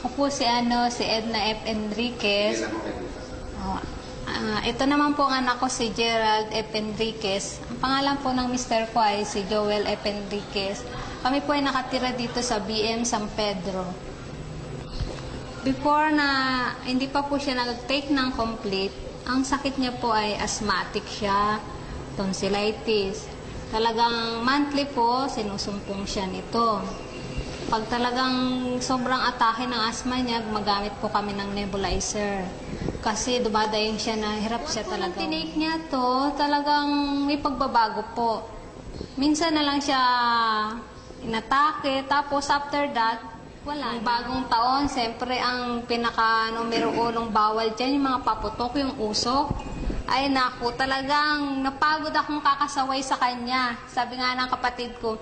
Ako po si Edna F. Enriquez. Oh, ito naman po ang anak ko si Gerald F. Enriquez. Ang pangalan po ng mister ko ay si Joel F. Enriquez. Kami po ay nakatira dito sa BM San Pedro. Before na hindi pa po siya nag-take ng complete, ang sakit niya po ay asthmatic siya, tonsillitis. Talagang monthly po, sinusumpong siya nito. Pag talagang sobrang atake ng asthma niya, gumagamit po kami ng nebulizer. Kasi dumadayung siya na hirap siya talaga. Nung tinake niya to, talagang may pagbabago po. Minsan na lang siya inatake, tapos after that, wala. Yung bagong taon, siyempre ang pinaka-numero unong bawal dyan, yung mga paputok, yung usok. Ay naku, talagang napagod akong kakasaway sa kanya. Sabi nga ng kapatid ko,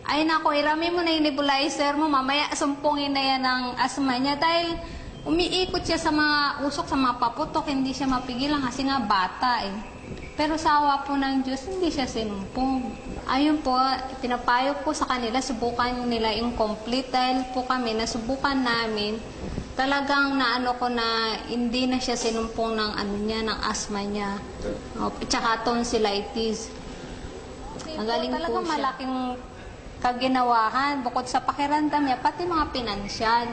ay naku, irami mo na yung nebulizer mo, mamaya sumpungin na yan ng asma niya. Dahil umiikot siya sa mga usok, sa mga paputok, hindi siya mapigilan kasi nga bata eh. Pero sa awa po ng Diyos, hindi siya sinumpong. Ayun po, pinapayo po sa kanila, subukan nila yung complete dahil po kami, nasubukan namin, talagang naano ko na hindi na siya sinumpong ng ano niya, ng asma niya. Tsaka tonsillitis. Magaling po talagang malaking kaginawahan, bukod sa pakiramdam niya, pati mga pinansyal.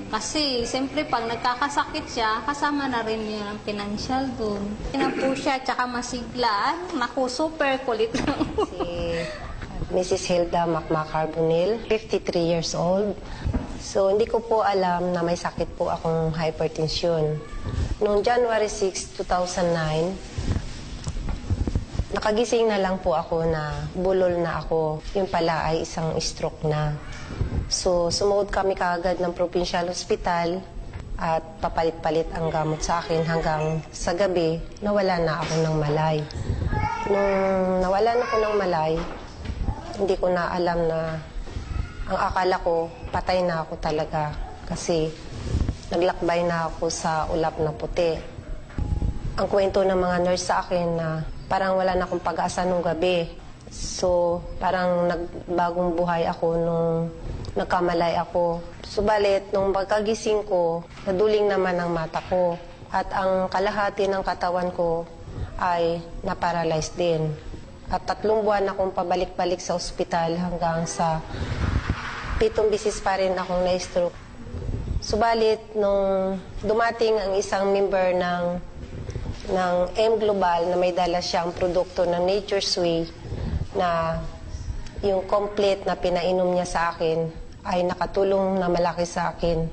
Kasi, siyempre, pag nagkakasakit siya, kasama na rin niya ang pinansyal dun. Yan po siya, tsaka masigla. Naku, super kulit lang. Si Mrs. Hilda Macmacarbonil, 53 years old. So, hindi ko po alam na may sakit po akong hypertension. Noong January 6, 2009, nakagising na lang po ako na bulol na ako. Yung pala ay isang stroke na. So, sumuod kami kaagad ng provincial hospital at papalit-palit ang gamot sa akin hanggang sa gabi, nawala na ako ng malay. Nung nawalan ako ng malay, hindi ko na alam na ang akala ko, patay na ako talaga kasi naglakbay na ako sa ulap na puti. Ang kwento ng mga nurse sa akin na parang wala na akong pag-asa nung gabi. So, parang nagbagong buhay ako nung nagkamalay ako. Subalit, nung pagkagising ko, naduling naman ang mata ko. At ang kalahati ng katawan ko ay naparalyzed din. At 3 buwan akong pabalik-balik sa ospital hanggang sa 7 bisis pa rin akong na-stroke. Subalit, nung dumating ang isang member ng M Global na may dala siyang produkto ng Nature's Way na yung complete na pinainom niya sa akin ay nakatulong na malaki sa akin.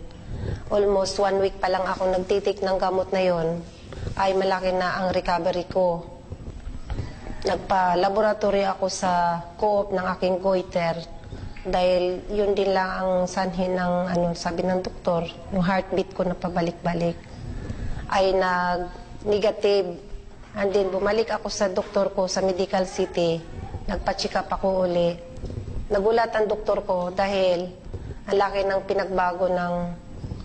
Almost 1 week pa lang ako nagtitik ng gamot na yon, ay malaki na ang recovery ko. Nagpa-laboratory ako sa co-op ng aking goiter dahil yun din lang ang sanhin ng sabi ng doktor, yung heartbeat ko na pabalik-balik ay nag-negative. And then bumalik ako sa doktor ko sa Medical City, nagpa-check up ako uli. Nagulat ang doktor ko dahil ang laki ng pinagbago ng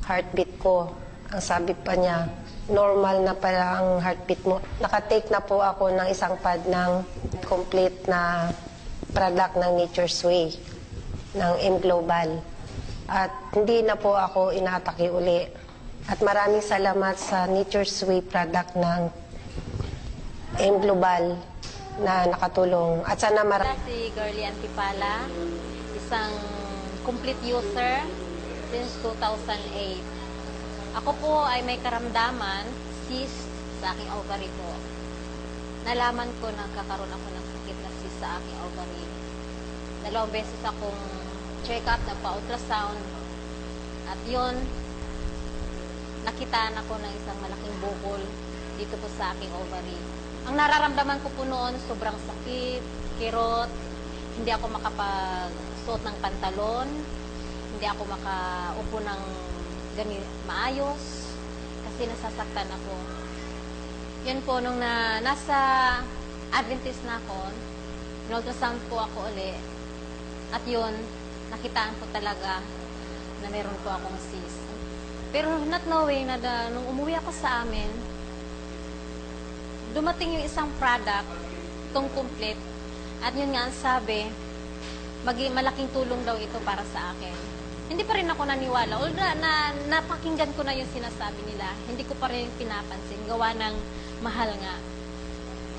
heartbeat ko. Ang sabi pa niya, normal na pala ang heartbeat mo. Nakatake na po ako ng isang pad ng complete na product ng Nature's Way, ng M Global. At hindi na po ako inaatake uli. At maraming salamat sa Nature's Way product ng M Global na nakatulong. At sana Si Girlie Antipala, isang complete user since 2008. Ako po ay may karamdaman, cyst sa aking ovary po. Nalaman ko na kakaroon ako ng sakit na cyst sa aking ovary. 2 beses akong check-up, nagpa-ultrasound. At yun, nakitaan ako ng isang malaking bukol dito po sa aking ovary. Ang nararamdaman ko po noon, sobrang sakit, kirot, hindi ako makapagsuot ng pantalon, hindi ako makaupo ng maayos, kasi nasasaktan ako. Yun po, nung nasa Adventist na ako, in-ultrasound po ako uli, at yun, nakitaan ko talaga na meron po akong cyst. Pero not knowing na nung umuwi ako sa amin, dumating yung isang product, itong complete, at yun nga ang sabi, malaking tulong daw ito para sa akin. hindi pa rin ako naniwala. Although napakinggan ko na yung sinasabi nila, hindi ko pa rin pinapansin. Gawa ng mahal nga.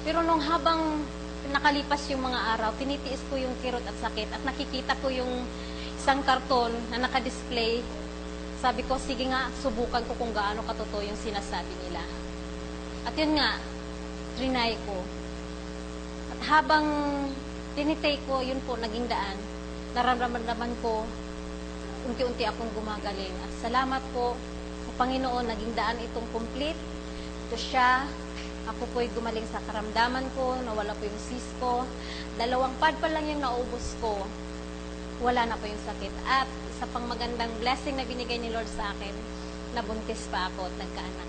Pero nung habang nakalipas yung mga araw, tinitiis ko yung kirot at sakit at nakikita ko yung isang karton na nakadisplay. Sabi ko, sige nga, subukan ko kung gaano katotoo yung sinasabi nila. At yun nga, trinay ko. At habang tinitake ko, yun po, naging daan. Nararamdaman ko, unti-unti akong gumagaling. At salamat po sa Panginoon, naging daan itong complete. Ito siya. Ako po'y gumaling sa karamdaman ko, nawala po yung cyst ko. 2 pad pa lang yung naubos ko. Wala na po yung sakit. At isa pang magandang blessing na binigay ni Lord sa akin, nabuntis pa ako at nagkaanak.